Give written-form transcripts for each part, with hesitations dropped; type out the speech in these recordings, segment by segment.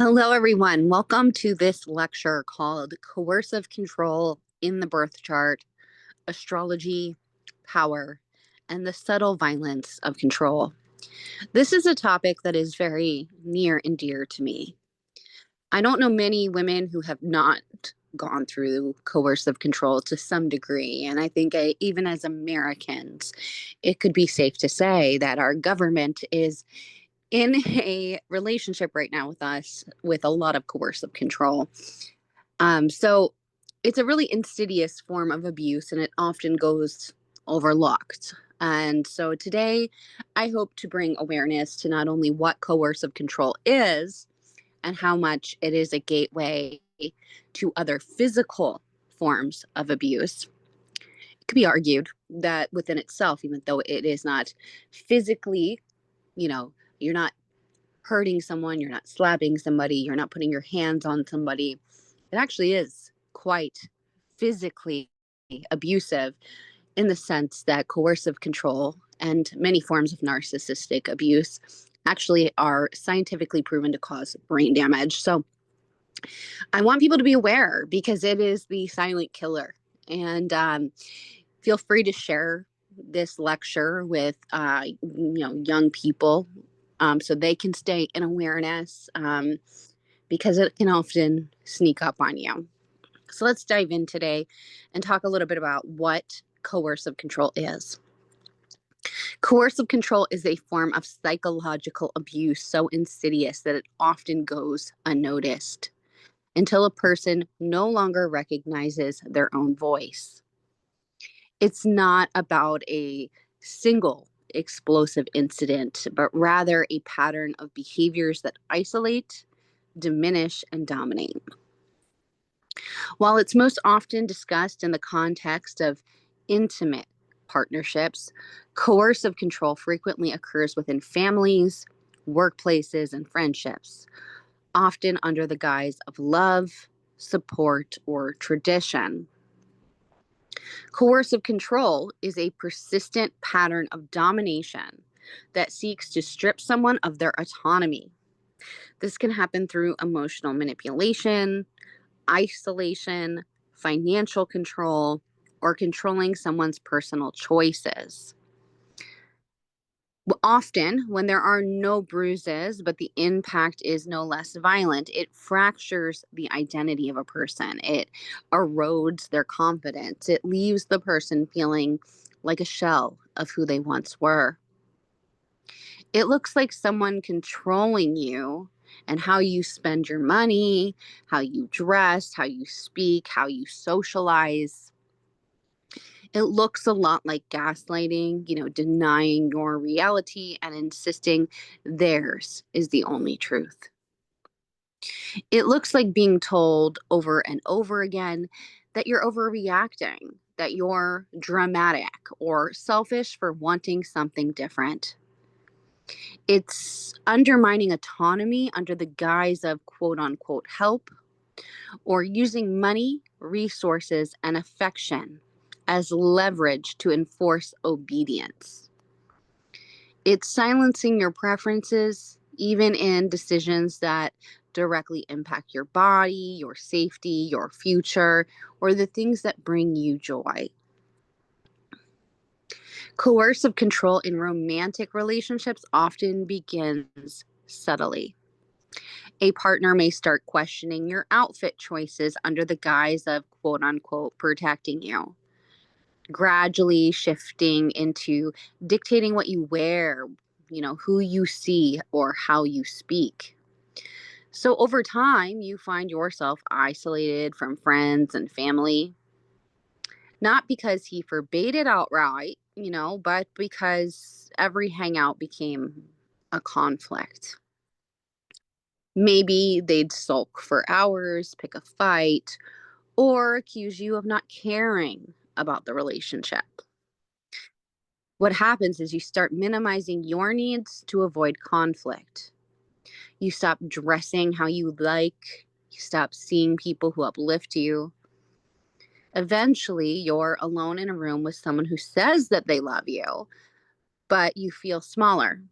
Hello, everyone. Welcome to this lecture called Coercive Control in the Birth Chart, Astrology, Power, and the Subtle Violence of Control. This is a topic that is very near and dear to me. I don't know many women who have not gone through coercive control to some degree. And I think even as Americans, it could be safe to say that our government is in a relationship right now with us with a lot of coercive control. So it's a really insidious form of abuse and it often goes overlooked. And so today, I hope to bring awareness to not only what coercive control is and how much it is a gateway to other physical forms of abuse. It could be argued that within itself, even though it is not physically, you're not hurting someone, you're not slapping somebody, you're not putting your hands on somebody. It actually is quite physically abusive in the sense that coercive control and many forms of narcissistic abuse actually are scientifically proven to cause brain damage. So I want people to be aware because it is the silent killer. And feel free to share this lecture with young people so they can stay in awareness because it can often sneak up on you. So let's dive in today and talk a little bit about what coercive control is. Coercive control is a form of psychological abuse so insidious that it often goes unnoticed until a person no longer recognizes their own voice. It's not about a single explosive incident, but rather a pattern of behaviors that isolate, diminish, and dominate. While it's most often discussed in the context of intimate partnerships, coercive control frequently occurs within families, workplaces, and friendships, often under the guise of love, support, or tradition. Coercive control is a persistent pattern of domination that seeks to strip someone of their autonomy. This can happen through emotional manipulation, isolation, financial control, or controlling someone's personal choices. Often, when there are no bruises, but the impact is no less violent, it fractures the identity of a person. It erodes their confidence. It leaves the person feeling like a shell of who they once were. It looks like someone controlling you and how you spend your money, how you dress, how you speak, how you socialize. It looks a lot like gaslighting, denying your reality and insisting theirs is the only truth. It looks like being told over and over again that you're overreacting, that you're dramatic or selfish for wanting something different. It's undermining autonomy under the guise of quote unquote help or using money, resources, and affection as leverage to enforce obedience. It's silencing your preferences, even in decisions that directly impact your body, your safety, your future, or the things that bring you joy. Coercive control in romantic relationships often begins subtly. A partner may start questioning your outfit choices under the guise of quote unquote protecting you, gradually shifting into dictating what you wear, who you see, or how you speak. So over time, you find yourself isolated from friends and family, not because he forbade it outright, but because every hangout became a conflict. Maybe they'd sulk for hours, pick a fight, or accuse you of not caring about the relationship. What happens is you start minimizing your needs to avoid conflict. You stop dressing how you like. You stop seeing people who uplift you. Eventually, you're alone in a room with someone who says that they love you, but you feel smaller.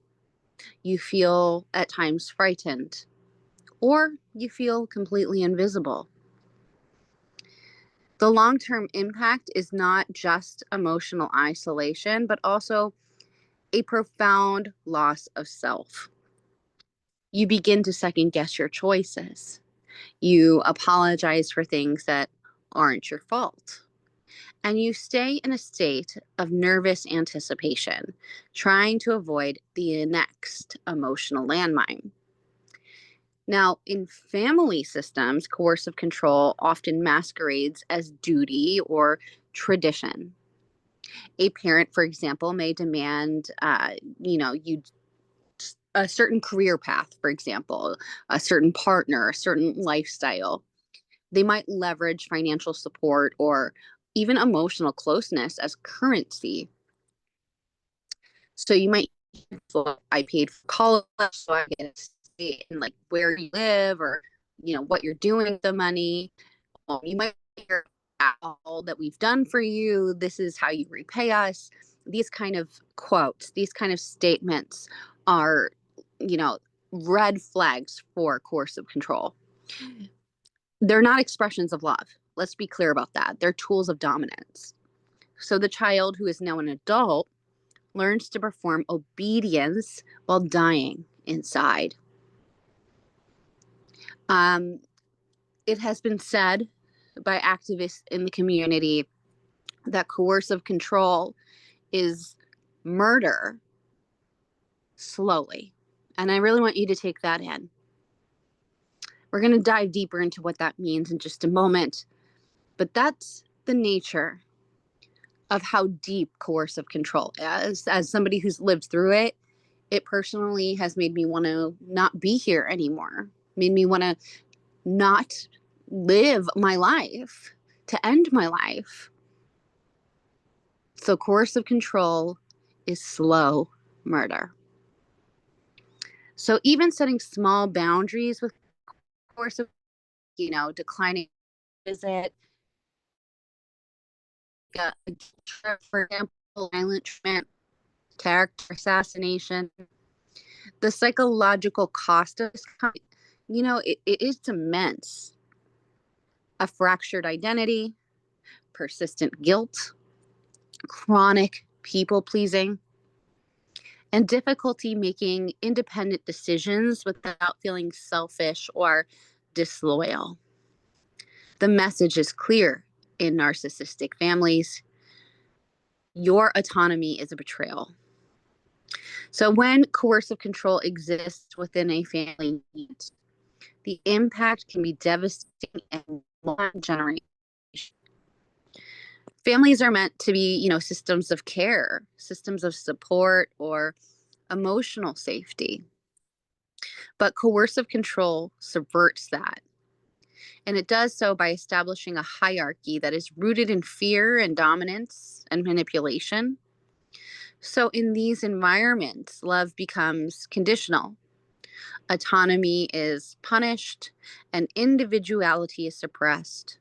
You feel at times frightened or you feel completely invisible. The long-term impact is not just emotional isolation, but also a profound loss of self. You begin to second guess your choices. You apologize for things that aren't your fault. And you stay in a state of nervous anticipation, trying to avoid the next emotional landmine. Now, in family systems, coercive control often masquerades as duty or tradition. A parent, for example, may demand, you a certain career path, for example, a certain partner, a certain lifestyle. They might leverage financial support or even emotional closeness as currency. So you might, well, I paid for college, so I get to stay in like where you live or what you're doing with the money. You might hear all that we've done for you. This is how you repay us. These kind of quotes, these kind of statements are, you know, red flags for coercive control. They're not expressions of love. Let's be clear about that. They're tools of dominance. So the child who is now an adult learns to perform obedience while dying inside. It has been said by activists in the community that coercive control is murder slowly. And I really want you to take that in. We're going to dive deeper into what that means in just a moment. But that's the nature of how deep coercive control is. As somebody who's lived through it, it personally has made me want to not be here anymore, made me want to not live my life, to end my life. So coercive control is slow murder. So even setting small boundaries with coercive, declining a visit, a trip, for example, violent treatment, character assassination, the psychological cost of this, it is immense. A fractured identity, persistent guilt, chronic people pleasing, and difficulty making independent decisions without feeling selfish or disloyal. The message is clear in narcissistic families. Your autonomy is a betrayal. So when coercive control exists within a family unit, the impact can be devastating and multi-generational. Families are meant to be, systems of care, systems of support, or emotional safety. But coercive control subverts that. And it does so by establishing a hierarchy that is rooted in fear and dominance and manipulation. So in these environments, love becomes conditional. Autonomy is punished and individuality is suppressed.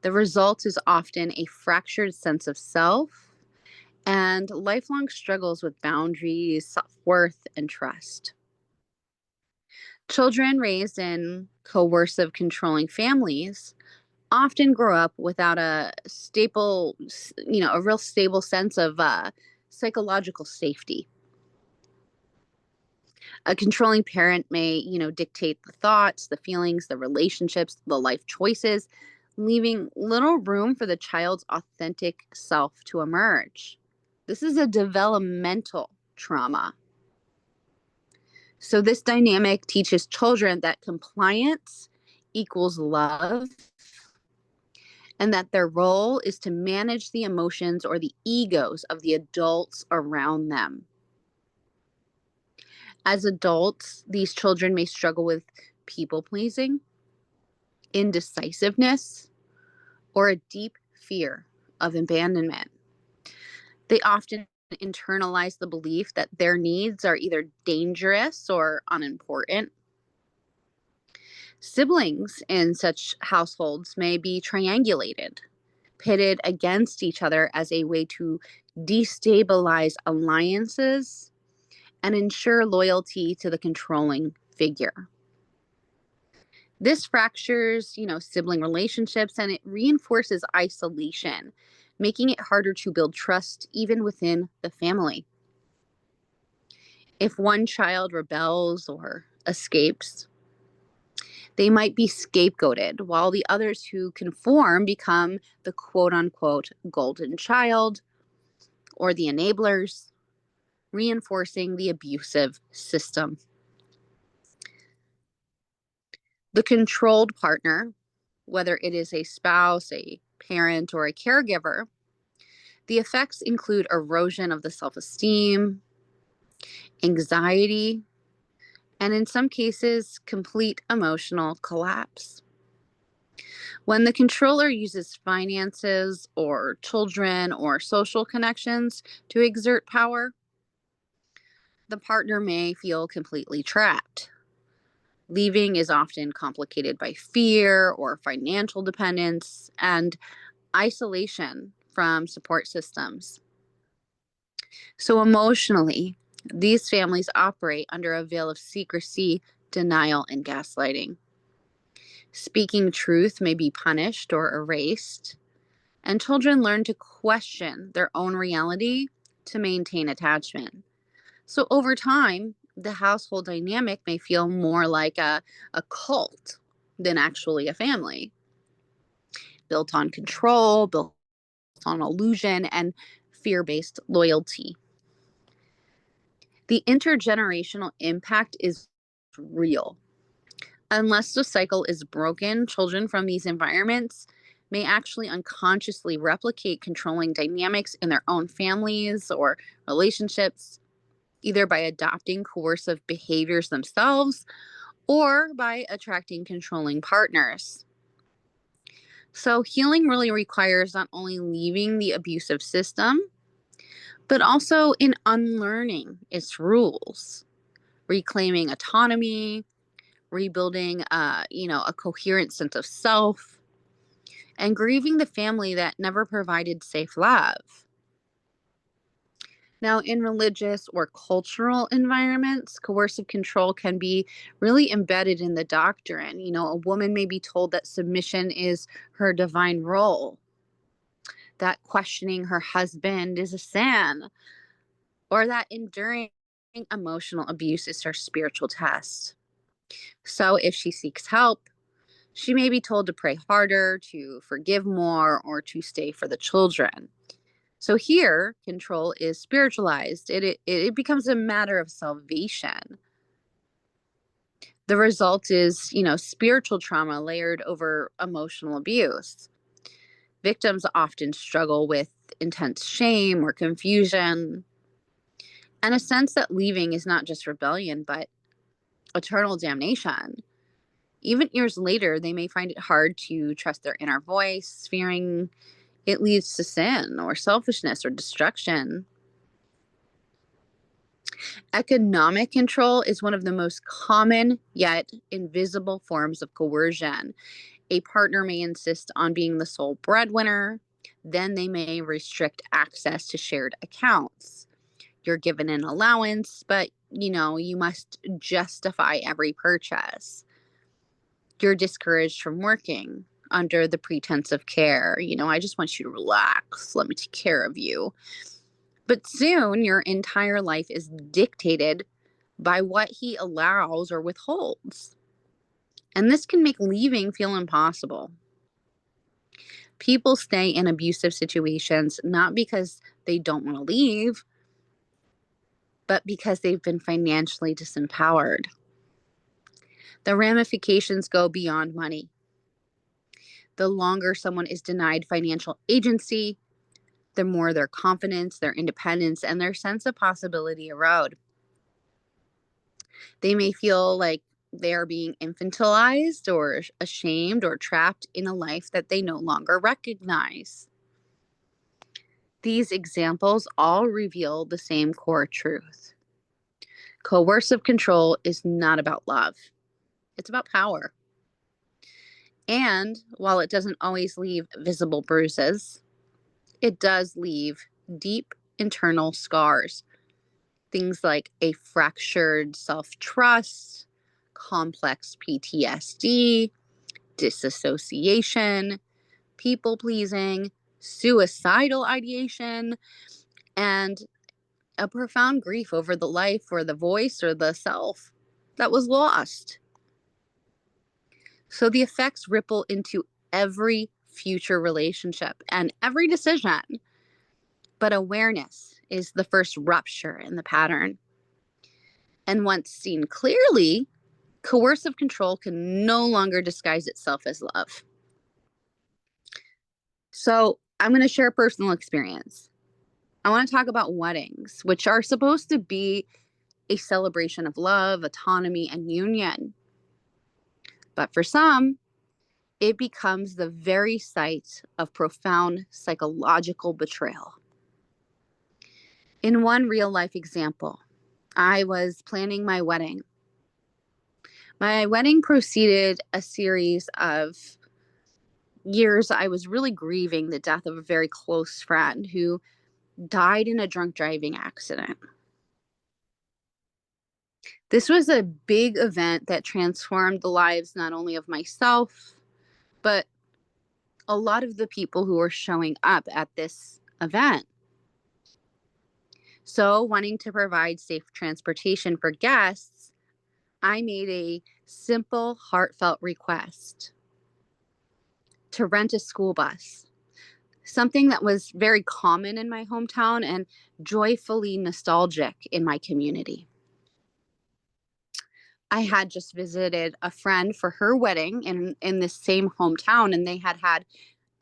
The result is often a fractured sense of self and lifelong struggles with boundaries, self-worth, and trust. Children raised in coercive, controlling families often grow up without a real stable sense of psychological safety. A controlling parent may, dictate the thoughts, the feelings, the relationships, the life choices, leaving little room for the child's authentic self to emerge. This is a developmental trauma. So this dynamic teaches children that compliance equals love and that their role is to manage the emotions or the egos of the adults around them. As adults, these children may struggle with people pleasing, indecisiveness, or a deep fear of abandonment. They often internalize the belief that their needs are either dangerous or unimportant. Siblings in such households may be triangulated, pitted against each other as a way to destabilize alliances and ensure loyalty to the controlling figure. This fractures, sibling relationships and it reinforces isolation, making it harder to build trust even within the family. If one child rebels or escapes, they might be scapegoated, while the others who conform become the quote unquote golden child or the enablers, reinforcing the abusive system. The controlled partner, whether it is a spouse, a parent, or a caregiver, the effects include erosion of the self esteem, anxiety, and in some cases, complete emotional collapse. When the controller uses finances or children or social connections to exert power, the partner may feel completely trapped. Leaving is often complicated by fear or financial dependence and isolation from support systems. So, emotionally, these families operate under a veil of secrecy, denial, and gaslighting. Speaking truth may be punished or erased, and children learn to question their own reality to maintain attachment. So, over time, the household dynamic may feel more like a cult than actually a family, built on control, built on illusion, and fear based loyalty. The intergenerational impact is real. Unless the cycle is broken, children from these environments may actually unconsciously replicate controlling dynamics in their own families or relationships, either by adopting coercive behaviors themselves or by attracting controlling partners. So, healing really requires not only leaving the abusive system, but also in unlearning its rules, reclaiming autonomy, rebuilding a coherent sense of self, and grieving the family that never provided safe love. Now, in religious or cultural environments, coercive control can be really embedded in the doctrine. A woman may be told that submission is her divine role, that questioning her husband is a sin, or that enduring emotional abuse is her spiritual test. So, if she seeks help, she may be told to pray harder, to forgive more, or to stay for the children. So here, control is spiritualized. It becomes a matter of salvation. The result is, spiritual trauma layered over emotional abuse. Victims often struggle with intense shame or confusion, and a sense that leaving is not just rebellion, but eternal damnation. Even years later, they may find it hard to trust their inner voice, fearing it leads to sin or selfishness or destruction. Economic control is one of the most common yet invisible forms of coercion. A partner may insist on being the sole breadwinner, then they may restrict access to shared accounts. You're given an allowance, but you must justify every purchase. You're discouraged from working under the pretense of care. I just want you to relax. Let me take care of you. But soon your entire life is dictated by what he allows or withholds. And this can make leaving feel impossible. People stay in abusive situations not because they don't want to leave, but because they've been financially disempowered. The ramifications go beyond money. The longer someone is denied financial agency, the more their confidence, their independence, and their sense of possibility erode. They may feel like they are being infantilized or ashamed or trapped in a life that they no longer recognize. These examples all reveal the same core truth. Coercive control is not about love, it's about power. And while it doesn't always leave visible bruises, it does leave deep internal scars. Things like a fractured self trust, complex PTSD, disassociation, people pleasing, suicidal ideation, and a profound grief over the life or the voice or the self that was lost. So the effects ripple into every future relationship and every decision. But awareness is the first rupture in the pattern. And once seen clearly, coercive control can no longer disguise itself as love. So I'm going to share a personal experience. I want to talk about weddings, which are supposed to be a celebration of love, autonomy, and union. But for some, it becomes the very site of profound psychological betrayal. In one real life example, I was planning my wedding. My wedding preceded a series of years. I was really grieving the death of a very close friend who died in a drunk driving accident. This was a big event that transformed the lives not only of myself, but a lot of the people who were showing up at this event. So, wanting to provide safe transportation for guests, I made a simple, heartfelt request to rent a school bus, something that was very common in my hometown and joyfully nostalgic in my community. I had just visited a friend for her wedding in this same hometown, and they had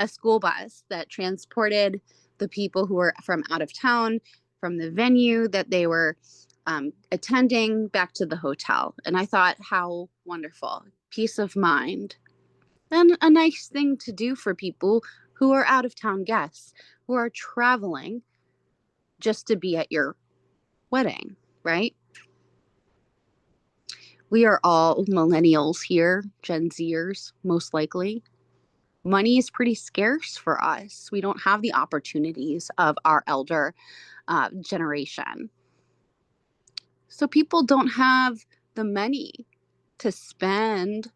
a school bus that transported the people who were from out of town, from the venue that they were attending back to the hotel. And I thought, how wonderful, peace of mind, and a nice thing to do for people who are out of town guests who are traveling just to be at your wedding, right? We are all millennials here, Gen Zers, most likely. Money is pretty scarce for us. We don't have the opportunities of our elder generation. So people don't have the money to spend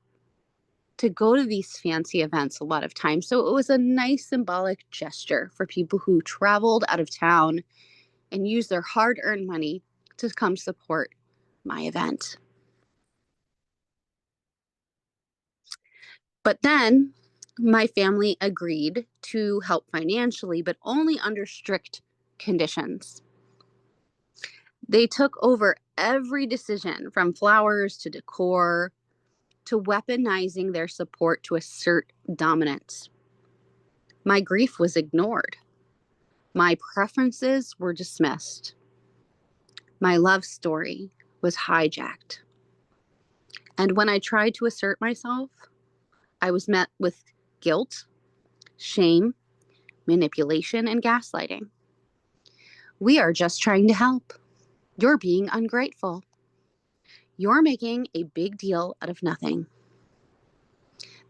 to go to these fancy events a lot of times. So it was a nice symbolic gesture for people who traveled out of town and used their hard-earned money to come support my event. But then my family agreed to help financially, but only under strict conditions. They took over every decision from flowers to decor to weaponizing their support to assert dominance. My grief was ignored. My preferences were dismissed. My love story was hijacked. And when I tried to assert myself, I was met with guilt, shame, manipulation, and gaslighting. We are just trying to help. You're being ungrateful. You're making a big deal out of nothing.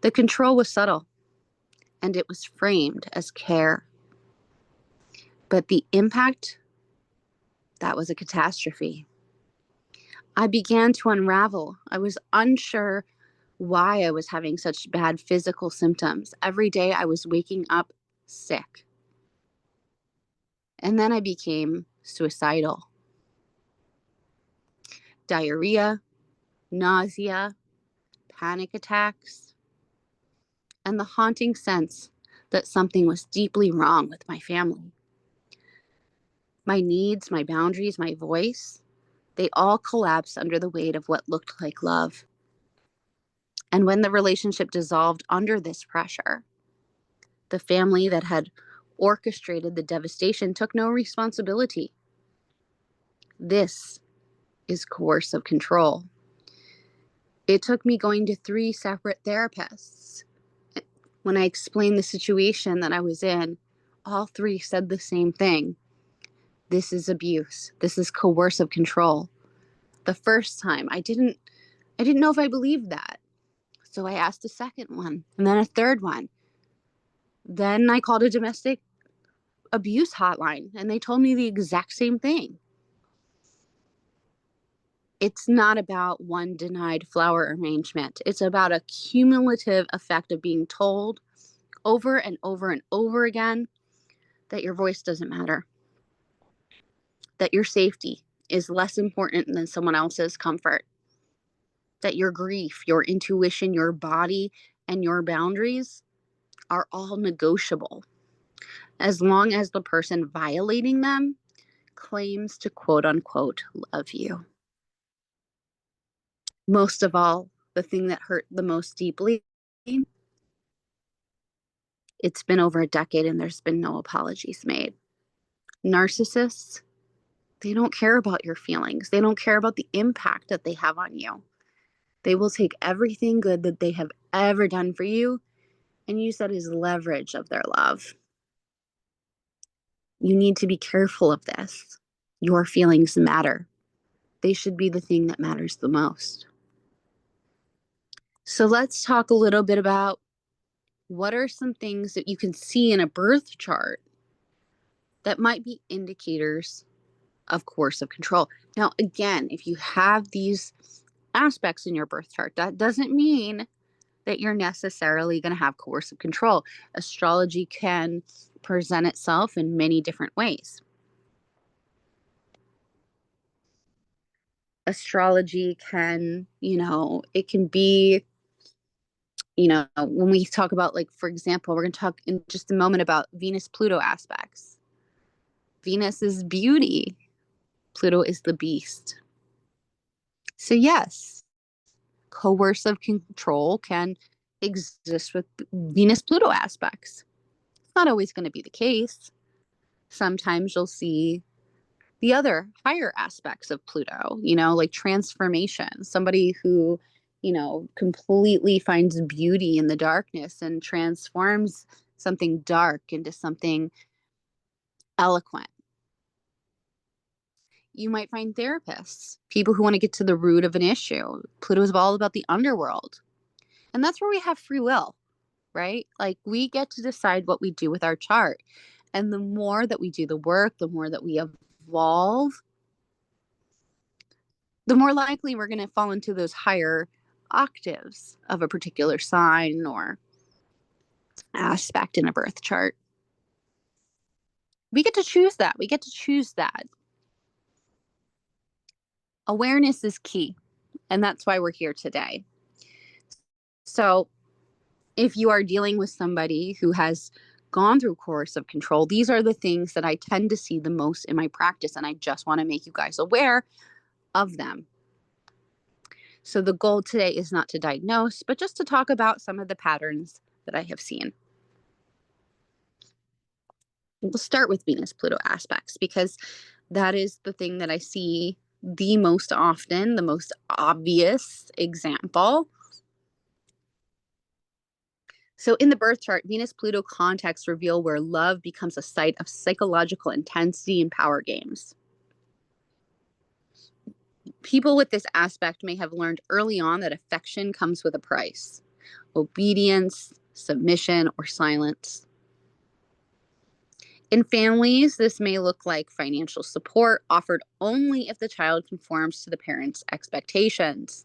The control was subtle, and it was framed as care. But the impact, that was a catastrophe. I began to unravel. I was unsure why I was having such bad physical symptoms. Every day I was waking up sick. And then I became suicidal. Diarrhea, nausea, panic attacks, and the haunting sense that something was deeply wrong with my family. My needs, my boundaries, my voice, they all collapsed under the weight of what looked like love. And when the relationship dissolved under this pressure, the family that had orchestrated the devastation took no responsibility. This is coercive control. It took me going to 3 separate therapists. When I explained the situation that I was in, all 3 said the same thing. This is abuse. This is coercive control. The first time, I didn't know if I believed that. So I asked a second one, and then a third one. Then I called a domestic abuse hotline, and they told me the exact same thing. It's not about one denied flower arrangement. It's about a cumulative effect of being told over and over and over again that your voice doesn't matter, that your safety is less important than someone else's comfort, that your grief, your intuition, your body, and your boundaries are all negotiable as long as the person violating them claims to quote unquote love you. Most of all, the thing that hurt the most deeply, it's been over a decade and there's been no apologies made. Narcissists, they don't care about your feelings. They don't care about the impact that they have on you. They will take everything good that they have ever done for you and use that as leverage of their love. You need to be careful of this. Your feelings matter. They should be the thing that matters the most. So let's talk a little bit about what are some things that you can see in a birth chart that might be indicators of coercive control. Now, again, if you have these aspects in your birth chart, that doesn't mean that you're necessarily going to have coercive control. Astrology can present itself in many different ways. Astrology can, it can be, when we talk about, like, for example, we're going to talk in just a moment about Venus-Pluto aspects. Venus is beauty. Pluto is the beast. So yes, coercive control can exist with Venus-Pluto aspects. It's not always going to be the case. Sometimes you'll see the other higher aspects of Pluto, like transformation, somebody who, completely finds beauty in the darkness and transforms something dark into something eloquent. You might find therapists, people who want to get to the root of an issue. Pluto is all about the underworld. And that's where we have free will, right? Like, we get to decide what we do with our chart. And the more that we do the work, the more that we evolve, the more likely we're going to fall into those higher octaves of a particular sign or aspect in a birth chart. We get to choose that. We get to choose that. Awareness is key, and that's why we're here today. So if you are dealing with somebody who has gone through coercive control, these are the things that I tend to see the most in my practice, and I just want to make you guys aware of them. So the goal today is not to diagnose, but just to talk about some of the patterns that I have seen. We'll start with Venus-Pluto aspects because that is the thing that I see the most often, the most obvious example. So in the birth chart, Venus-Pluto contexts reveal where love becomes a site of psychological intensity and power games. People with this aspect may have learned early on that affection comes with a price: obedience, submission, or silence. In families, this may look like financial support offered only if the child conforms to the parents' expectations.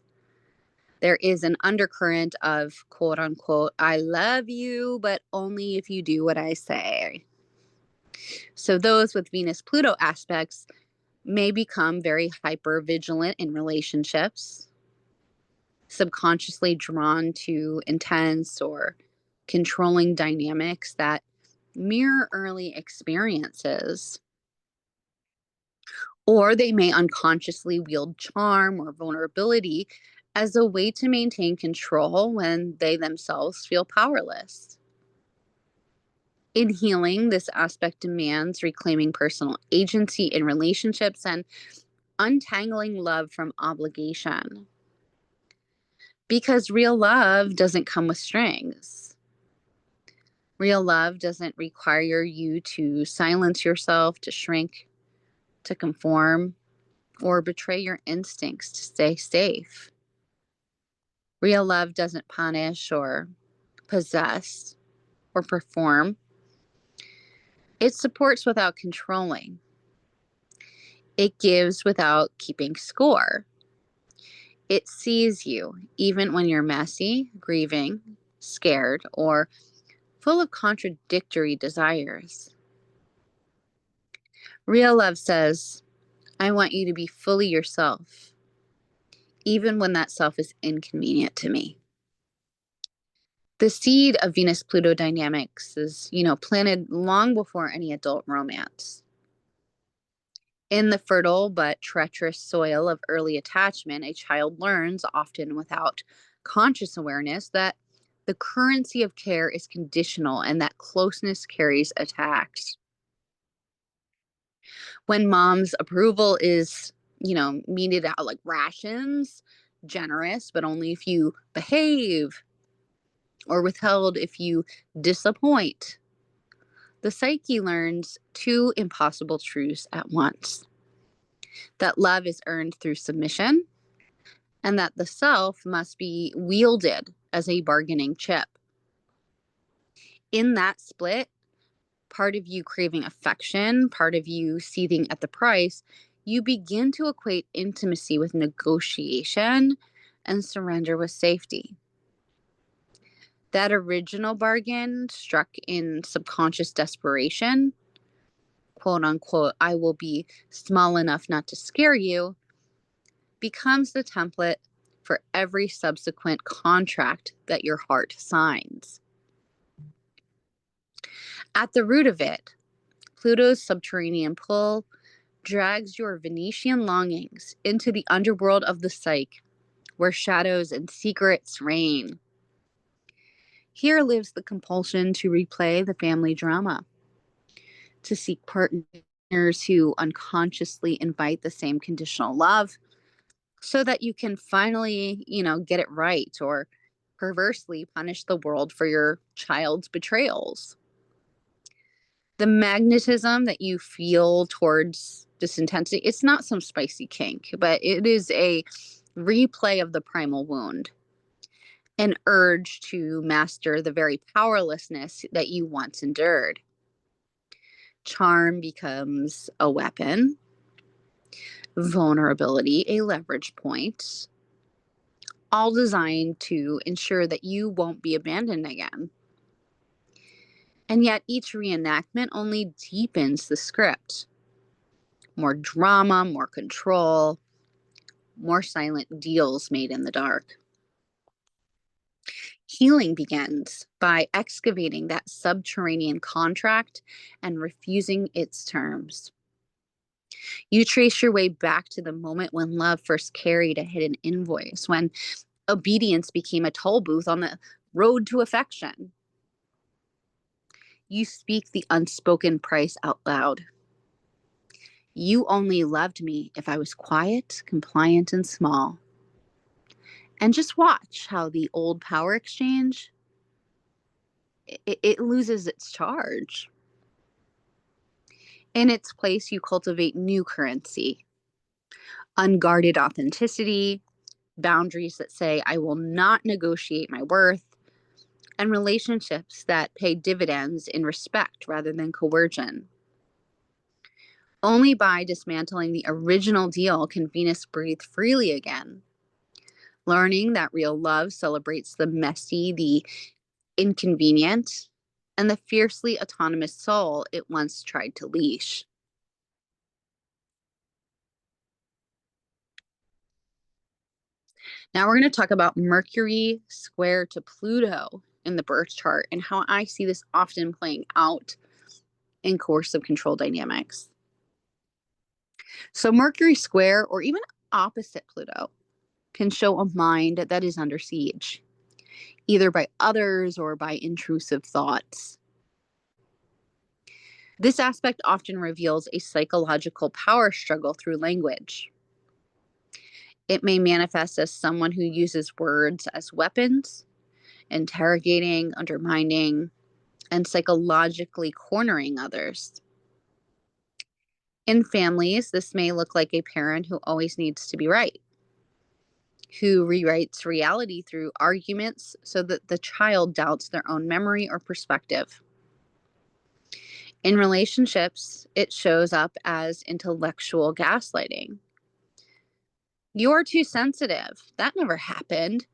There is an undercurrent of quote unquote, I love you, but only if you do what I say. So those with Venus-Pluto aspects may become very hyper vigilant in relationships, subconsciously drawn to intense or controlling dynamics that mirror early experiences. Or they may unconsciously wield charm or vulnerability as a way to maintain control when they themselves feel powerless. In healing, this aspect demands reclaiming personal agency in relationships and untangling love from obligation. Because real love doesn't come with strings. Real love doesn't require you to silence yourself, to shrink, to conform, or betray your instincts to stay safe. Real love doesn't punish or possess or perform. It supports without controlling. It gives without keeping score. It sees you even when you're messy, grieving, scared, or full of contradictory desires. Real love says, I want you to be fully yourself, even when that self is inconvenient to me. The seed of Venus Pluto dynamics is, planted long before any adult romance. In the fertile but treacherous soil of early attachment, a child learns, often without conscious awareness, that the currency of care is conditional and that closeness carries a tax. When mom's approval is, meted out like rations, generous, but only if you behave, or withheld if you disappoint, the psyche learns two impossible truths at once: that love is earned through submission, and that the self must be wielded as a bargaining chip. In that split, part of you craving affection, part of you seething at the price, you begin to equate intimacy with negotiation and surrender with safety. That original bargain, struck in subconscious desperation, quote unquote, I will be small enough not to scare you, becomes the template for every subsequent contract that your heart signs. At the root of it, Pluto's subterranean pull drags your Venetian longings into the underworld of the psyche, where shadows and secrets reign. Here lives the compulsion to replay the family drama, to seek partners who unconsciously invite the same conditional love, so that you can finally, get it right, or perversely punish the world for your child's betrayals. The magnetism that you feel towards this intensity, it's not some spicy kink, but it is a replay of the primal wound, an urge to master the very powerlessness that you once endured. Charm becomes a weapon, vulnerability a leverage point, all designed to ensure that you won't be abandoned again. And yet each reenactment only deepens the script. More drama, more control, more silent deals made in the dark. Healing begins by excavating that subterranean contract and refusing its terms. You trace your way back to the moment when love first carried a hidden invoice, when obedience became a toll booth on the road to affection. You speak the unspoken price out loud. You only loved me if I was quiet, compliant, and small. And just watch how the old power exchange, it loses its charge. In its place, you cultivate new currency, unguarded authenticity, boundaries that say, I will not negotiate my worth, and relationships that pay dividends in respect rather than coercion. Only by dismantling the original deal can Venus breathe freely again, learning that real love celebrates the messy, the inconvenient, and the fiercely autonomous soul it once tried to leash. Now we're going to talk about Mercury square to Pluto in the birth chart and how I see this often playing out in coercive control dynamics. So Mercury square, or even opposite Pluto, can show a mind that is under siege, either by others or by intrusive thoughts. This aspect often reveals a psychological power struggle through language. It may manifest as someone who uses words as weapons, interrogating, undermining, and psychologically cornering others. In families, this may look like a parent who always needs to be right, who rewrites reality through arguments so that the child doubts their own memory or perspective. In relationships, it shows up as intellectual gaslighting. You're too sensitive. That never happened.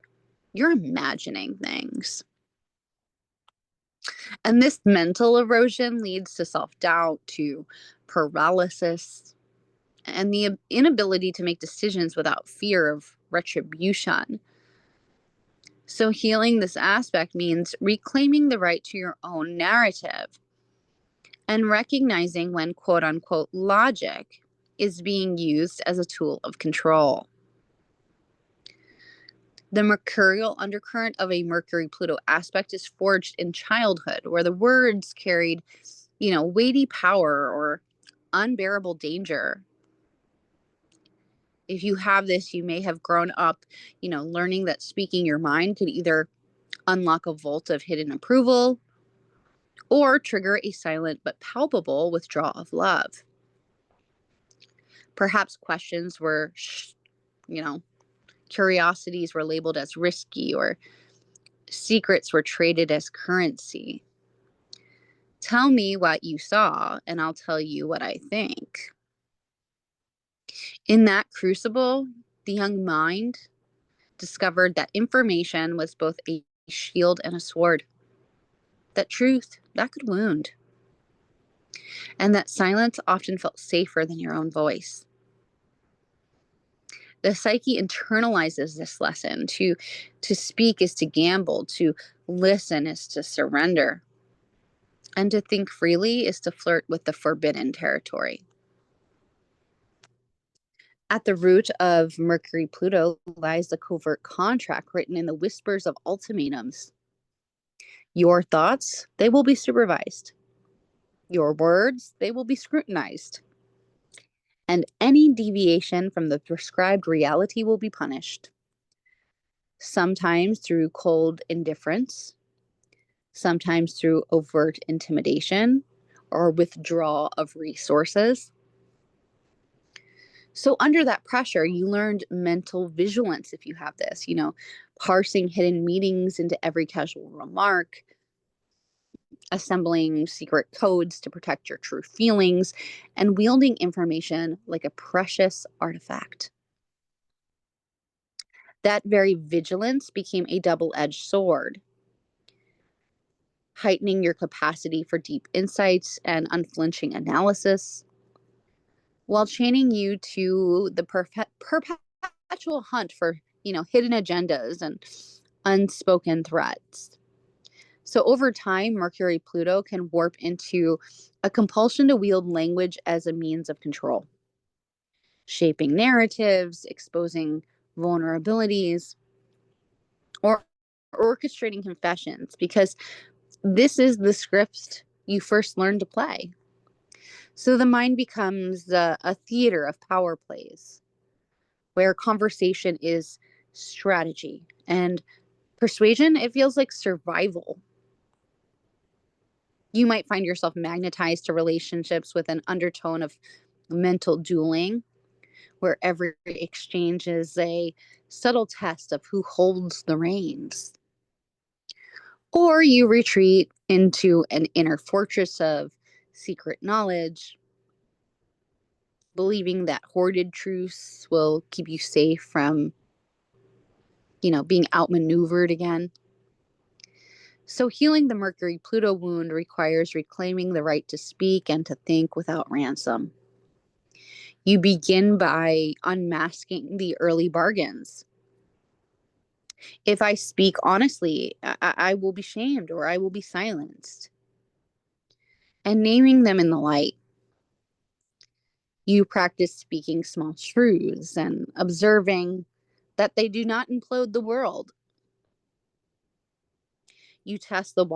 You're imagining things. And this mental erosion leads to self doubt, to paralysis, and the inability to make decisions without fear of retribution. So, healing this aspect means reclaiming the right to your own narrative and recognizing when quote unquote logic is being used as a tool of control. The mercurial undercurrent of a Mercury Pluto aspect is forged in childhood, where the words carried, weighty power or unbearable danger. If you have this, you may have grown up, learning that speaking your mind could either unlock a vault of hidden approval or trigger a silent but palpable withdrawal of love. Perhaps questions were, curiosities were labeled as risky, or secrets were traded as currency. Tell me what you saw, and I'll tell you what I think. In that crucible, the young mind discovered that information was both a shield and a sword. That truth, that could wound. And that silence often felt safer than your own voice. The psyche internalizes this lesson. To speak is to gamble, to listen is to surrender, and to think freely is to flirt with the forbidden territory. At the root of Mercury Pluto lies the covert contract written in the whispers of ultimatums. Your thoughts, they will be supervised. Your words, they will be scrutinized. And any deviation from the prescribed reality will be punished. Sometimes through cold indifference, sometimes through overt intimidation or withdrawal of resources. So under that pressure, you learned mental vigilance if you have this, parsing hidden meanings into every casual remark, assembling secret codes to protect your true feelings, and wielding information like a precious artifact. That very vigilance became a double-edged sword, heightening your capacity for deep insights and unflinching analysis, while chaining you to the perpetual hunt for, hidden agendas and unspoken threats. So over time, Mercury Pluto can warp into a compulsion to wield language as a means of control, shaping narratives, exposing vulnerabilities, or orchestrating confessions, because this is the script you first learned to play. So the mind becomes a theater of power plays, where conversation is strategy and persuasion, it feels like survival. You might find yourself magnetized to relationships with an undertone of mental dueling, where every exchange is a subtle test of who holds the reins. Or you retreat into an inner fortress of secret knowledge, believing that hoarded truths will keep you safe from, being outmaneuvered again. So healing the Mercury Pluto wound requires reclaiming the right to speak and to think without ransom. You begin by unmasking the early bargains. If I speak honestly, I will be shamed or I will be silenced. And naming them in the light. You practice speaking small truths and observing that they do not implode the world. You test the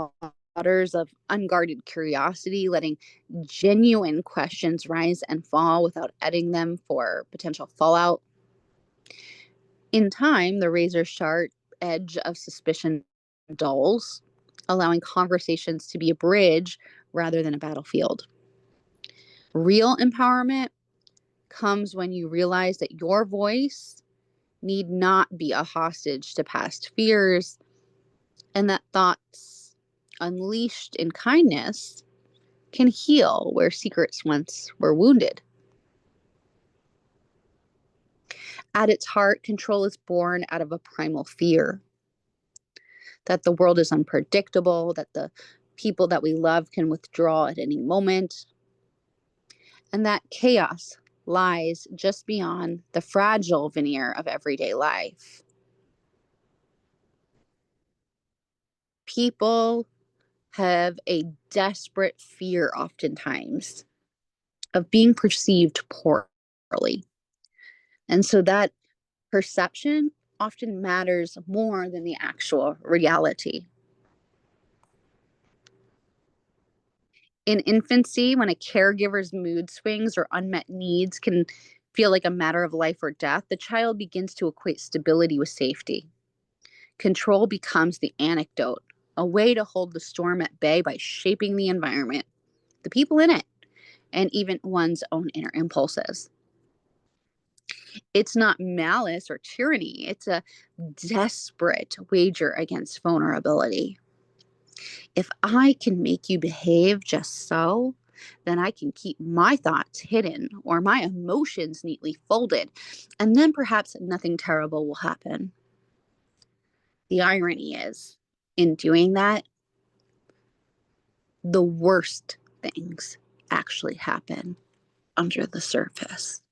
waters of unguarded curiosity, letting genuine questions rise and fall without editing them for potential fallout. In time, the razor sharp edge of suspicion dulls, allowing conversations to be a bridge rather than a battlefield. Real empowerment comes when you realize that your voice need not be a hostage to past fears, and that thoughts unleashed in kindness can heal where secrets once were wounded. At its heart, control is born out of a primal fear that the world is unpredictable, that the people that we love can withdraw at any moment, and that chaos lies just beyond the fragile veneer of everyday life. People have a desperate fear, oftentimes, of being perceived poorly. And so that perception often matters more than the actual reality. In infancy, when a caregiver's mood swings or unmet needs can feel like a matter of life or death, the child begins to equate stability with safety. Control becomes the anecdote, a way to hold the storm at bay by shaping the environment, the people in it, and even one's own inner impulses. It's not malice or tyranny, it's a desperate wager against vulnerability. If I can make you behave just so, then I can keep my thoughts hidden or my emotions neatly folded, and then perhaps nothing terrible will happen. The irony is, in doing that, the worst things actually happen under the surface.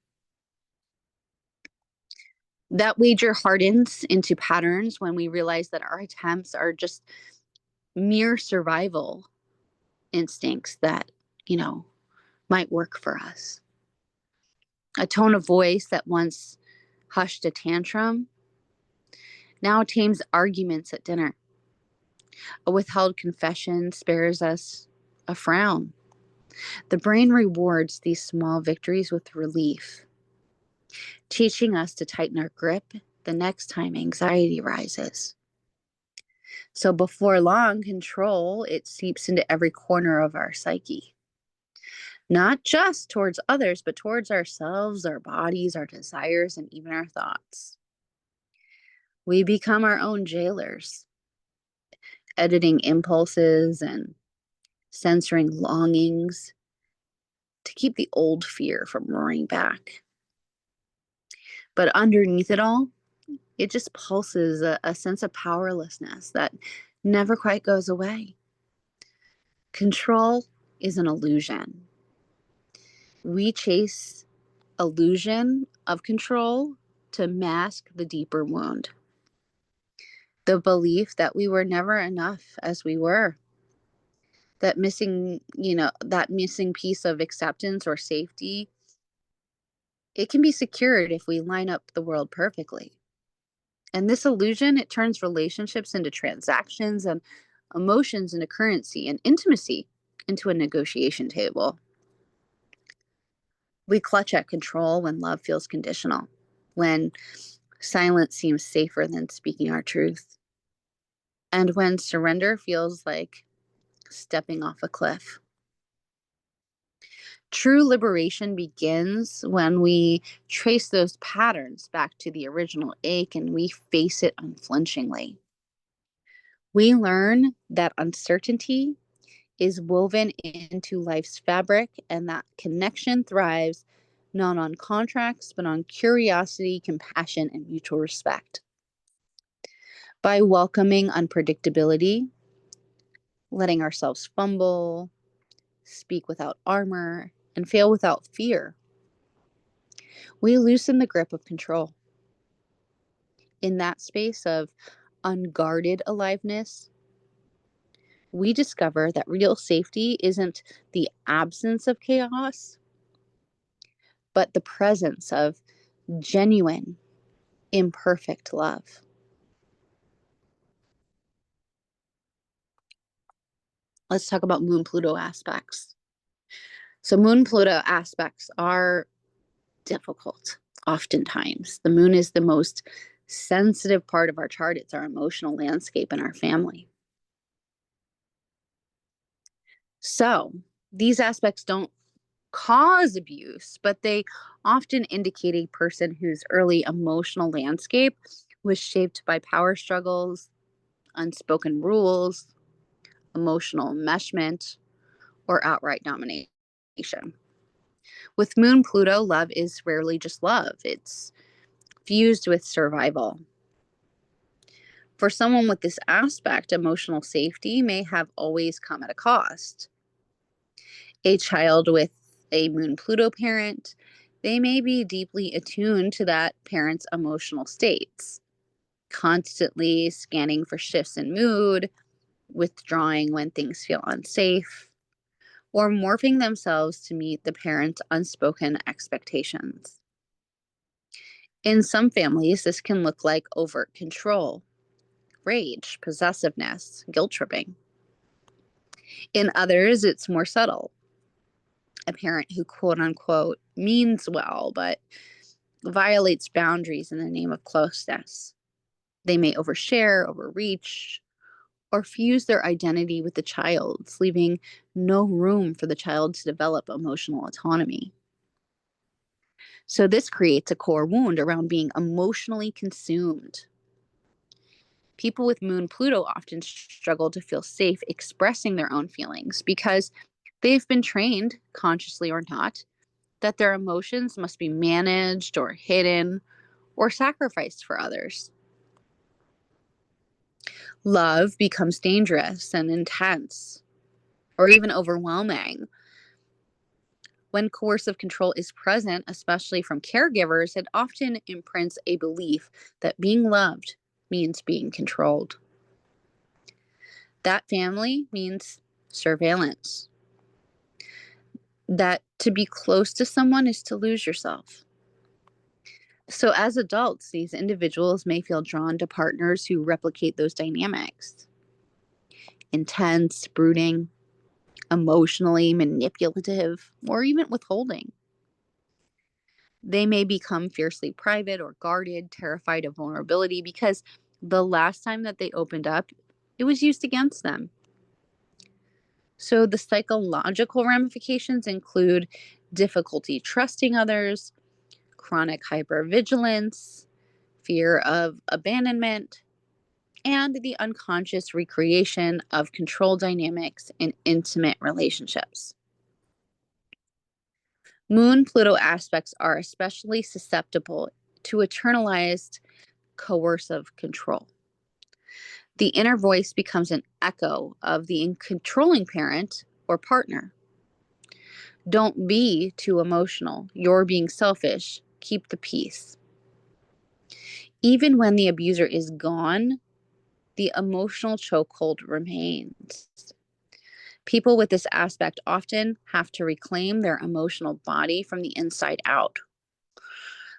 That wager hardens into patterns when we realize that our attempts are just mere survival instincts that, you know, might work for us. A tone of voice that once hushed a tantrum now tames arguments at dinner. A withheld confession spares us a frown. The brain rewards these small victories with relief, teaching us to tighten our grip the next time anxiety rises. So before long, control, it seeps into every corner of our psyche. Not just towards others, but towards ourselves, our bodies, our desires, and even our thoughts. We become our own jailers, editing impulses and censoring longings to keep the old fear from roaring back. But underneath it all, it just pulses a sense of powerlessness that never quite goes away. Control is an illusion. We chase illusion of control to mask the deeper wound. The belief that we were never enough as we were. That missing piece of acceptance or safety, it can be secured if we line up the world perfectly. And this illusion, it turns relationships into transactions and emotions into currency and intimacy into a negotiation table. We clutch at control when love feels conditional, when silence seems safer than speaking our truth, and when surrender feels like stepping off a cliff. True liberation begins when we trace those patterns back to the original ache and we face it unflinchingly. We learn that uncertainty is woven into life's fabric and that connection thrives not on contracts, but on curiosity, compassion, and mutual respect. By welcoming unpredictability, letting ourselves fumble, speak without armor, and fail without fear, we loosen the grip of control. In that space of unguarded aliveness, we discover that real safety isn't the absence of chaos, but the presence of genuine, imperfect love. Let's talk about Moon Pluto aspects. So, Moon Pluto aspects are difficult oftentimes. The moon is the most sensitive part of our chart, it's our emotional landscape and our family. So, these aspects don't cause abuse, but they often indicate a person whose early emotional landscape was shaped by power struggles, unspoken rules, emotional enmeshment, or outright domination. With Moon Pluto, love is rarely just love. It's fused with survival. For someone with this aspect, emotional safety may have always come at a cost. A child with a Moon Pluto parent, they may be deeply attuned to that parent's emotional states, constantly scanning for shifts in mood, withdrawing when things feel unsafe, or morphing themselves to meet the parent's unspoken expectations. In some families, this can look like overt control, rage, possessiveness, guilt tripping. In others, it's more subtle. A parent who quote unquote means well, but violates boundaries in the name of closeness. They may overshare, overreach, or fuse their identity with the child's, leaving no room for the child to develop emotional autonomy. So, this creates a core wound around being emotionally consumed. People with Moon Pluto often struggle to feel safe expressing their own feelings because they've been trained, consciously or not, that their emotions must be managed or hidden or sacrificed for others. Love becomes dangerous and intense or even overwhelming. When coercive control is present, especially from caregivers, it often imprints a belief that being loved means being controlled. That family means surveillance. That to be close to someone is to lose yourself. So, as adults, these individuals may feel drawn to partners who replicate those dynamics: intense, brooding, emotionally manipulative, or even withholding. They may become fiercely private or guarded, terrified of vulnerability because the last time that they opened up, it was used against them. So the psychological ramifications include difficulty trusting others, chronic hypervigilance, fear of abandonment, and the unconscious recreation of control dynamics in intimate relationships. Moon Pluto aspects are especially susceptible to internalized coercive control. The inner voice becomes an echo of the controlling parent or partner. Don't be too emotional. You're being selfish. Keep the peace. Even when the abuser is gone, the emotional chokehold remains. People with this aspect often have to reclaim their emotional body from the inside out,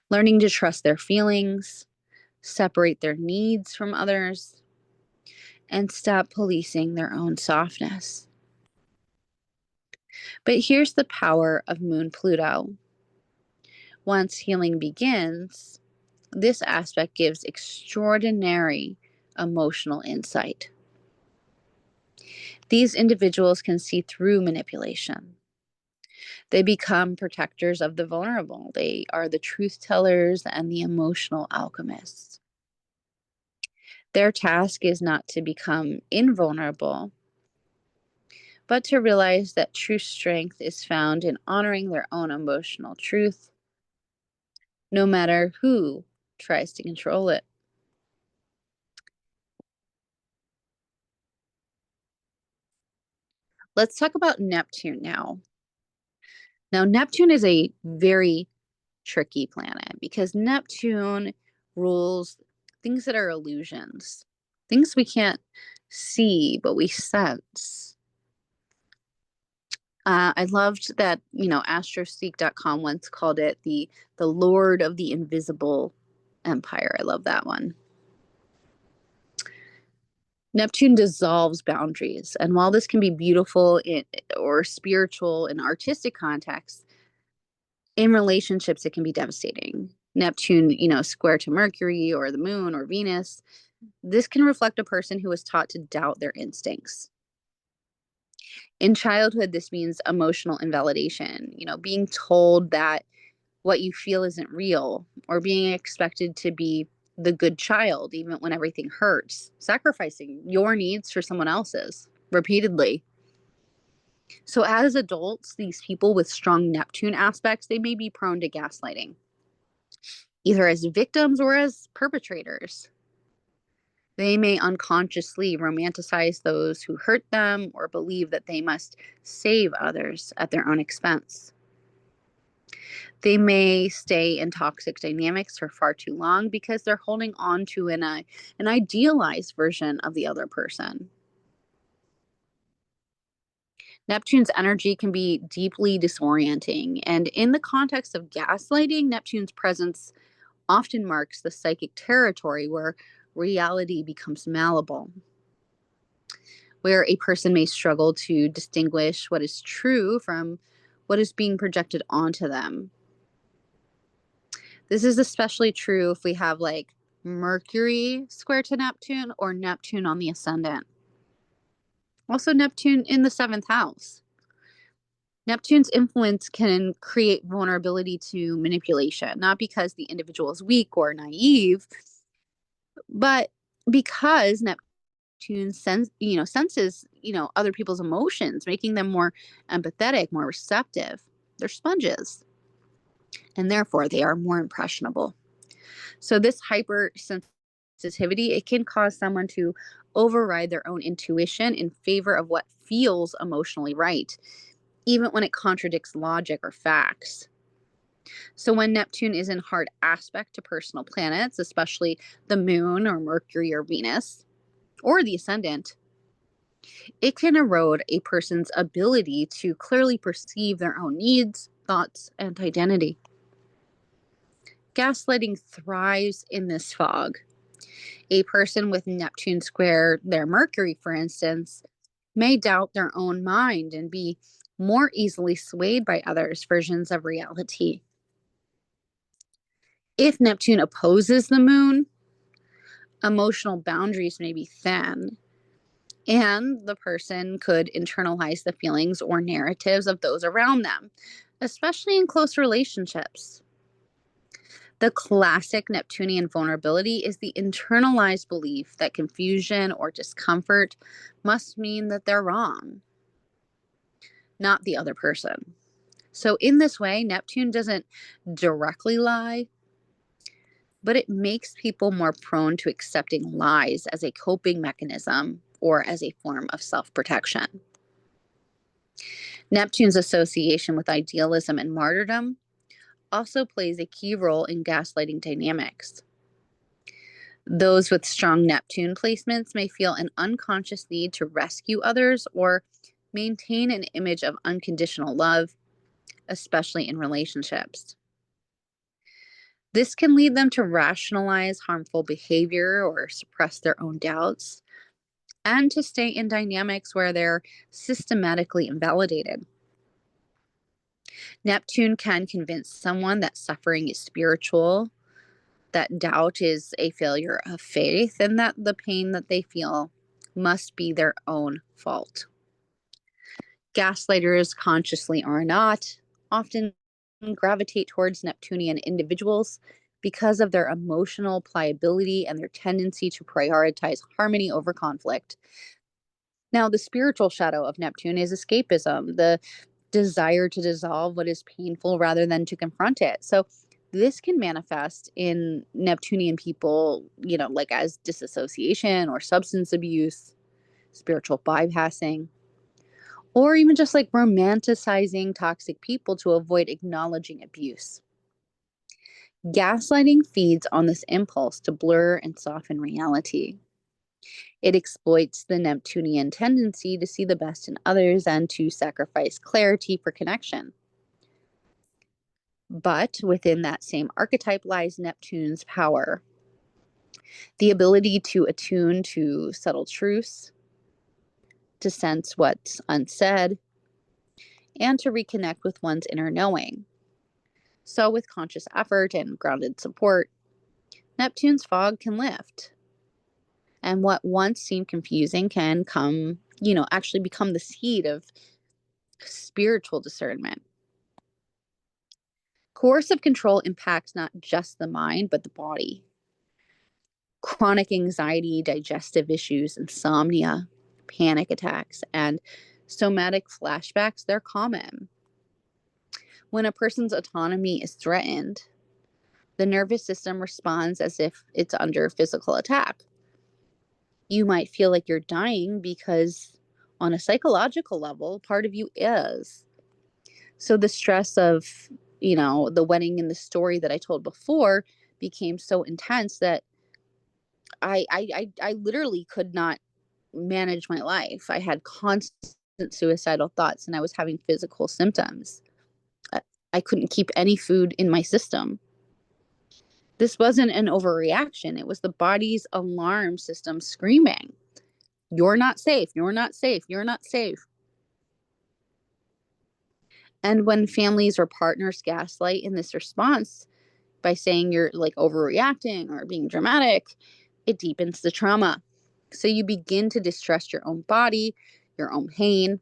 learning to trust their feelings, separate their needs from others, and stop policing their own softness. But here's the power of Moon Pluto. Once healing begins, this aspect gives extraordinary emotional insight. These individuals can see through manipulation. They become protectors of the vulnerable. They are the truth tellers and the emotional alchemists. Their task is not to become invulnerable, but to realize that true strength is found in honoring their own emotional truth, no matter who tries to control it. Let's talk about Neptune now. Now, Neptune is a very tricky planet because Neptune rules things that are illusions, things we can't see, but we sense. I loved that, astroseek.com once called it the Lord of the Invisible Empire. I love that one. Neptune dissolves boundaries. And while this can be beautiful or spiritual in artistic contexts, in relationships, it can be devastating. Neptune, square to Mercury or the moon or Venus, this can reflect a person who was taught to doubt their instincts. In childhood, this means emotional invalidation, being told that what you feel isn't real, or being expected to be the good child, even when everything hurts, sacrificing your needs for someone else's repeatedly. So, as adults, these people with strong Neptune aspects, they may be prone to gaslighting. either as victims or as perpetrators. They may unconsciously romanticize those who hurt them or believe that they must save others at their own expense. They may stay in toxic dynamics for far too long because they're holding on to an idealized version of the other person. Neptune's energy can be deeply disorienting, and in the context of gaslighting, Neptune's presence often marks the psychic territory where reality becomes malleable, where a person may struggle to distinguish what is true from what is being projected onto them. This is especially true if we have like Mercury square to Neptune or Neptune on the ascendant. Also, Neptune in the seventh house. Neptune's influence can create vulnerability to manipulation, not because the individual is weak or naive, but because Neptune senses, other people's emotions, making them more empathetic, more receptive. They're sponges, and therefore they are more impressionable. So this hypersensitivity, it can cause someone to override their own intuition in favor of what feels emotionally right, even when it contradicts logic or facts. So when Neptune is in hard aspect to personal planets, especially the moon or Mercury or Venus or the ascendant, it can erode a person's ability to clearly perceive their own needs, thoughts, and identity. Gaslighting thrives in this fog. A person with Neptune square their Mercury, for instance, may doubt their own mind and be more easily swayed by others' versions of reality. If Neptune opposes the moon, emotional boundaries may be thin, and the person could internalize the feelings or narratives of those around them, especially in close relationships. The classic Neptunian vulnerability is the internalized belief that confusion or discomfort must mean that they're wrong, not the other person. So, in this way, Neptune doesn't directly lie, but it makes people more prone to accepting lies as a coping mechanism or as a form of self protection. Neptune's association with idealism and martyrdom also plays a key role in gaslighting dynamics. Those with strong Neptune placements may feel an unconscious need to rescue others or maintain an image of unconditional love, especially in relationships. This can lead them to rationalize harmful behavior or suppress their own doubts, and to stay in dynamics where they're systematically invalidated. Neptune can convince someone that suffering is spiritual, that doubt is a failure of faith, and that the pain that they feel must be their own fault. Gaslighters, consciously or not, often gravitate towards Neptunian individuals because of their emotional pliability and their tendency to prioritize harmony over conflict. Now, the spiritual shadow of Neptune is escapism, the desire to dissolve what is painful rather than to confront it. So, this can manifest in Neptunian people, like as disassociation or substance abuse, spiritual bypassing, or even just like romanticizing toxic people to avoid acknowledging abuse. Gaslighting feeds on this impulse to blur and soften reality. It exploits the Neptunian tendency to see the best in others and to sacrifice clarity for connection. But within that same archetype lies Neptune's power, the ability to attune to subtle truths, to sense what's unsaid, and to reconnect with one's inner knowing. So, with conscious effort and grounded support, Neptune's fog can lift. And what once seemed confusing can actually become the seed of spiritual discernment. Coercive control impacts not just the mind, but the body. Chronic anxiety, digestive issues, insomnia, panic attacks, and somatic flashbacks, they're common. When a person's autonomy is threatened, The nervous system responds as if it's under physical attack. You might feel like you're dying because, on a psychological level, part of you is. So the stress of, the wedding and the story that I told before became so intense that I literally could not manage my life. I had constant suicidal thoughts and I was having physical symptoms. I, I couldn't keep any food in my system. This wasn't an overreaction. It was the body's alarm system screaming, "You're not safe. You're not safe. You're not safe." And when families or partners gaslight in this response by saying you're like overreacting or being dramatic, it deepens the trauma. So you begin to distrust your own body, your own pain,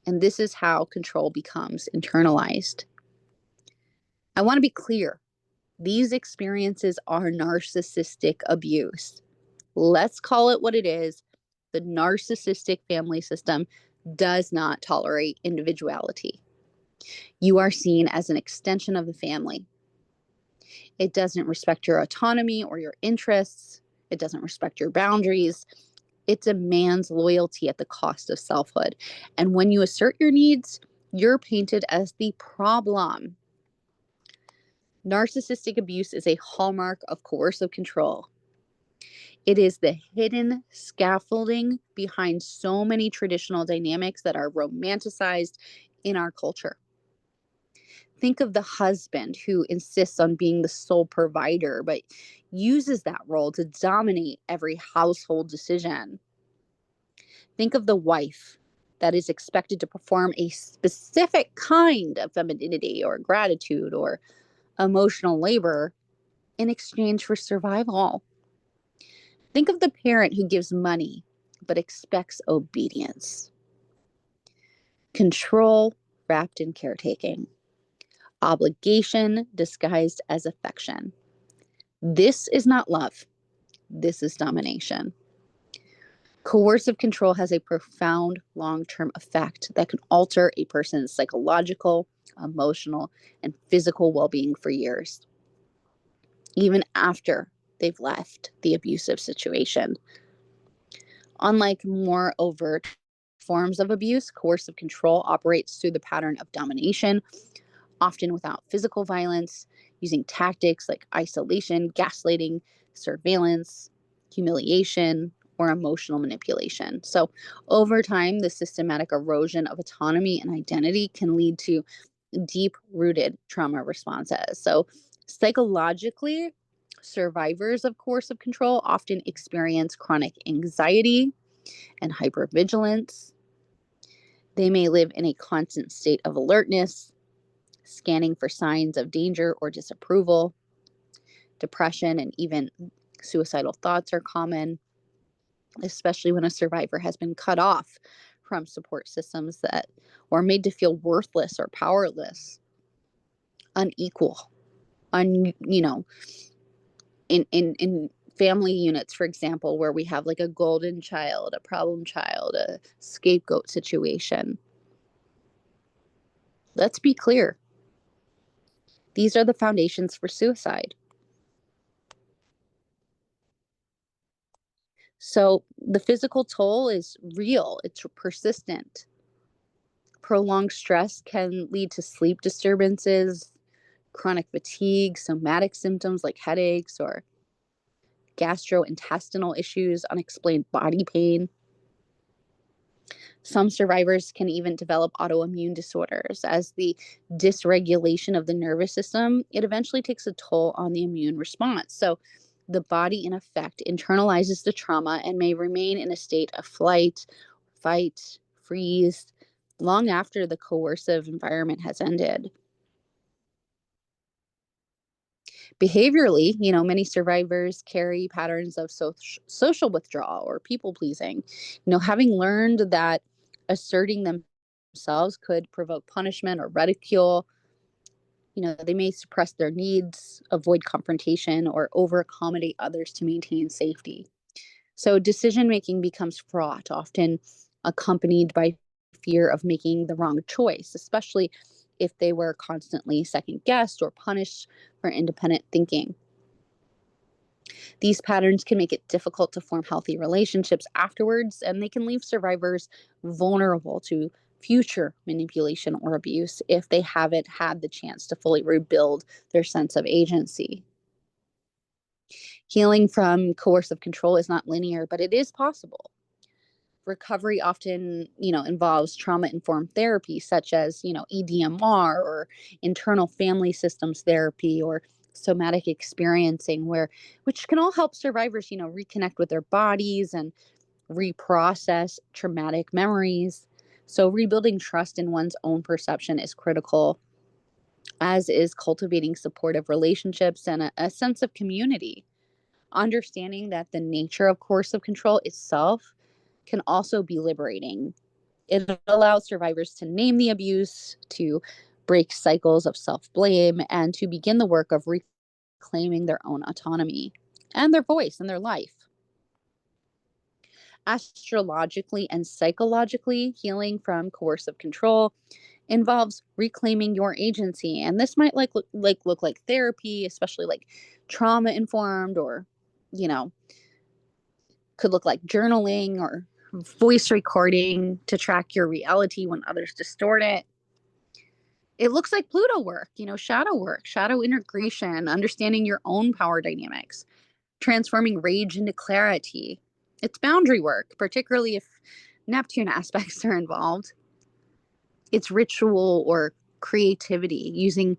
and this is how control becomes internalized. I want to be clear. These experiences are narcissistic abuse. Let's call it what it is. The narcissistic family system does not tolerate individuality. You are seen as an extension of the family. It doesn't respect your autonomy or your interests. It doesn't respect your boundaries. It demands loyalty at the cost of selfhood. And when you assert your needs, you're painted as the problem. Narcissistic abuse is a hallmark of coercive control. It is the hidden scaffolding behind so many traditional dynamics that are romanticized in our culture. Think of the husband who insists on being the sole provider, but uses that role to dominate every household decision. Think of the wife that is expected to perform a specific kind of femininity or gratitude or emotional labor in exchange for survival. Think of the parent who gives money but expects obedience. Control wrapped in caretaking. Obligation disguised as affection. This is not love. This is domination. Coercive control has a profound long-term effect that can alter a person's psychological, emotional, and physical well-being for years, even after they've left the abusive situation. Unlike more overt forms of abuse, coercive control operates through the pattern of domination, often without physical violence, using tactics like isolation, gaslighting, surveillance, humiliation, or emotional manipulation. So, over time, the systematic erosion of autonomy and identity can lead to deep rooted trauma responses. So, psychologically, survivors of coercive control often experience chronic anxiety and hypervigilance. They may live in a constant state of alertness, scanning for signs of danger or disapproval. Depression and even suicidal thoughts are common, especially when a survivor has been cut off from support systems that or made to feel worthless or powerless, unequal, in family units, for example, where we have like a golden child, a problem child, a scapegoat situation. Let's be clear. These are the foundations for suicide. So the physical toll is real, it's persistent. Prolonged stress can lead to sleep disturbances, chronic fatigue, somatic symptoms like headaches or gastrointestinal issues, unexplained body pain. Some survivors can even develop autoimmune disorders. As the dysregulation of the nervous system, it eventually takes a toll on the immune response. So the body, in effect, internalizes the trauma and may remain in a state of flight, fight, freeze, long after the coercive environment has ended. Behaviorally, many survivors carry patterns of social withdrawal or people pleasing. Having learned that asserting themselves could provoke punishment or ridicule, they may suppress their needs, avoid confrontation, or over accommodate others to maintain safety. So decision making becomes fraught, often accompanied by fear of making the wrong choice, especially if they were constantly second guessed or punished for independent thinking. These patterns can make it difficult to form healthy relationships afterwards, and they can leave survivors vulnerable to future manipulation or abuse if they haven't had the chance to fully rebuild their sense of agency. Healing from coercive control is not linear, but it is possible. Recovery often, involves trauma-informed therapy such as, EDMR or internal family systems therapy or somatic experiencing which can all help survivors, reconnect with their bodies and reprocess traumatic memories. So rebuilding trust in one's own perception is critical, as is cultivating supportive relationships and a sense of community. Understanding that the nature of coercive control itself can also be liberating. It allows survivors to name the abuse, to break cycles of self blame, and to begin the work of reclaiming their own autonomy and their voice in their life. Astrologically and psychologically, healing from coercive control involves reclaiming your agency, and this might look like therapy, especially like trauma informed, or you know could look like journaling or voice recording to track your reality when others distort it. It looks like Pluto work, shadow integration, understanding your own power dynamics, transforming rage into clarity. It's boundary work, particularly if Neptune aspects are involved. It's ritual or creativity, using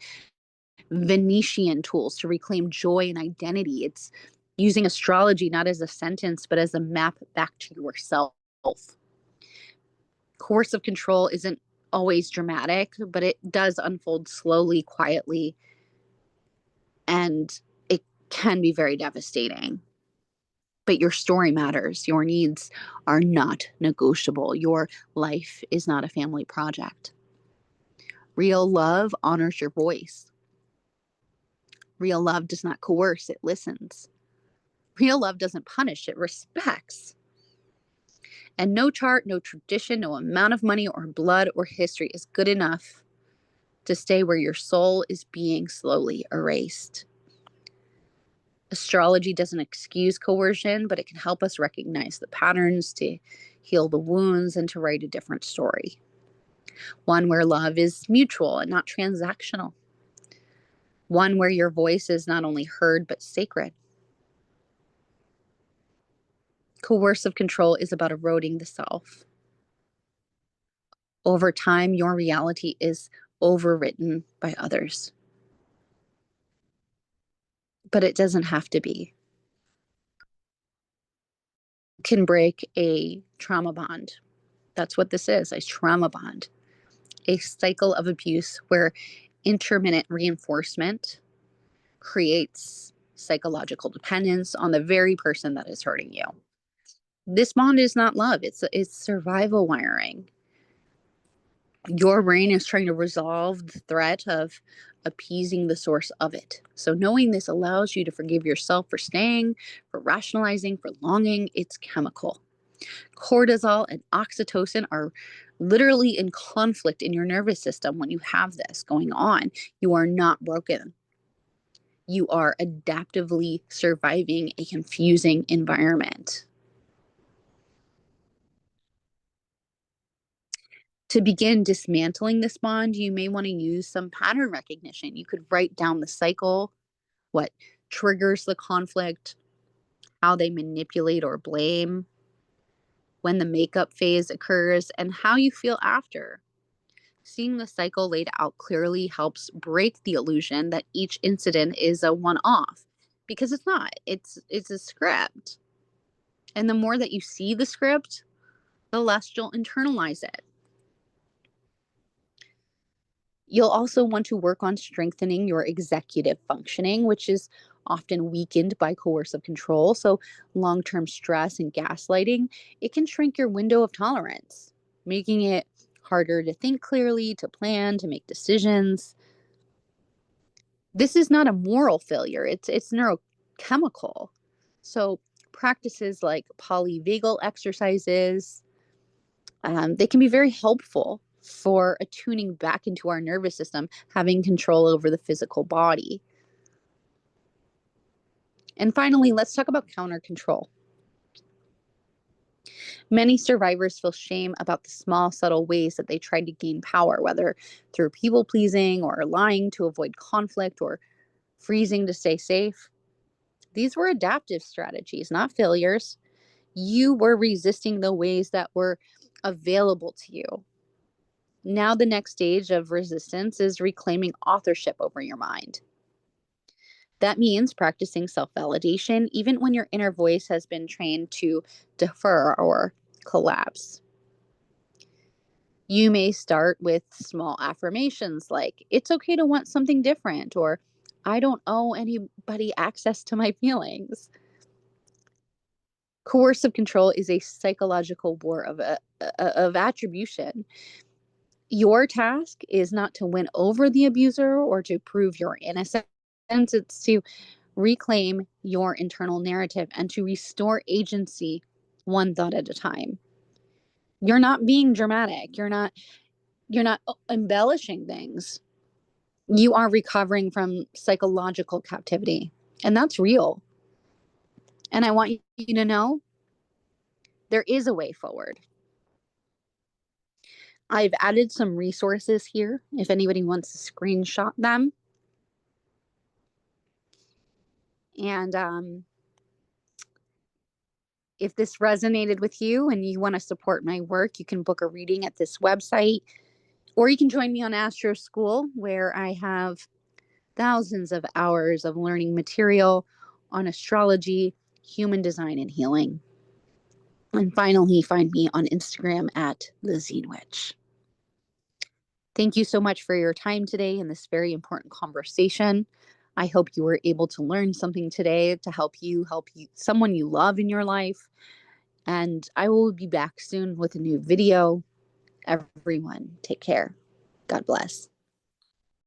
Venetian tools to reclaim joy and identity. It's using astrology not as a sentence, but as a map back to yourself. Coercive control isn't always dramatic, but it does unfold slowly, quietly, and it can be very devastating. But your story matters. Your needs are not negotiable. Your life is not a family project. Real love honors your voice. Real love does not coerce, it listens. Real love doesn't punish, it respects. And no chart, no tradition, no amount of money or blood or history is good enough to stay where your soul is being slowly erased. Astrology doesn't excuse coercion, but it can help us recognize the patterns, to heal the wounds, and to write a different story. One where love is mutual and not transactional. One where your voice is not only heard, but sacred. Coercive control is about eroding the self. Over time, your reality is overwritten by others. But it doesn't have to be. You can break a trauma bond. That's what this is, a trauma bond. A cycle of abuse where intermittent reinforcement creates psychological dependence on the very person that is hurting you. This bond is not love, it's survival wiring. Your brain is trying to resolve the threat of appeasing the source of it. So knowing this allows you to forgive yourself for staying, for rationalizing, for longing. It's chemical. Cortisol and oxytocin are literally in conflict in your nervous system when you have this going on. You are not broken. You are adaptively surviving a confusing environment. To begin dismantling this bond, you may want to use some pattern recognition. You could write down the cycle, what triggers the conflict, how they manipulate or blame, when the makeup phase occurs, and how you feel after. Seeing the cycle laid out clearly helps break the illusion that each incident is a one-off, because it's not. It's a script. And the more that you see the script, the less you'll internalize it. You'll also want to work on strengthening your executive functioning, which is often weakened by coercive control. So long-term stress and gaslighting, it can shrink your window of tolerance, making it harder to think clearly, to plan, to make decisions. This is not a moral failure. It's neurochemical. So practices like polyvagal exercises, they can be very helpful for attuning back into our nervous system, having control over the physical body. And finally, let's talk about counter control. Many survivors feel shame about the small, subtle ways that they tried to gain power, whether through people pleasing or lying to avoid conflict or freezing to stay safe. These were adaptive strategies, not failures. You were resisting the ways that were available to you. Now, the next stage of resistance is reclaiming authorship over your mind. That means practicing self validation, even when your inner voice has been trained to defer or collapse. You may start with small affirmations like, it's okay to want something different, or I don't owe anybody access to my feelings. Coercive control is a psychological war of attribution. Your task is not to win over the abuser or to prove your innocence. It's to reclaim your internal narrative and to restore agency one thought at a time. You're not being dramatic. You're not embellishing things. You are recovering from psychological captivity, and that's real. And I want you to know there is a way forward. I've added some resources here if anybody wants to screenshot them. And if this resonated with you and you want to support my work, you can book a reading at this website, or you can join me on Astro School, where I have thousands of hours of learning material on astrology, human design, and healing. And finally, find me on Instagram at the Zine Witch. Thank you so much for your time today in this very important conversation. I hope you were able to learn something today to help you, someone you love in your life. And I will be back soon with a new video. Everyone, take care. God bless.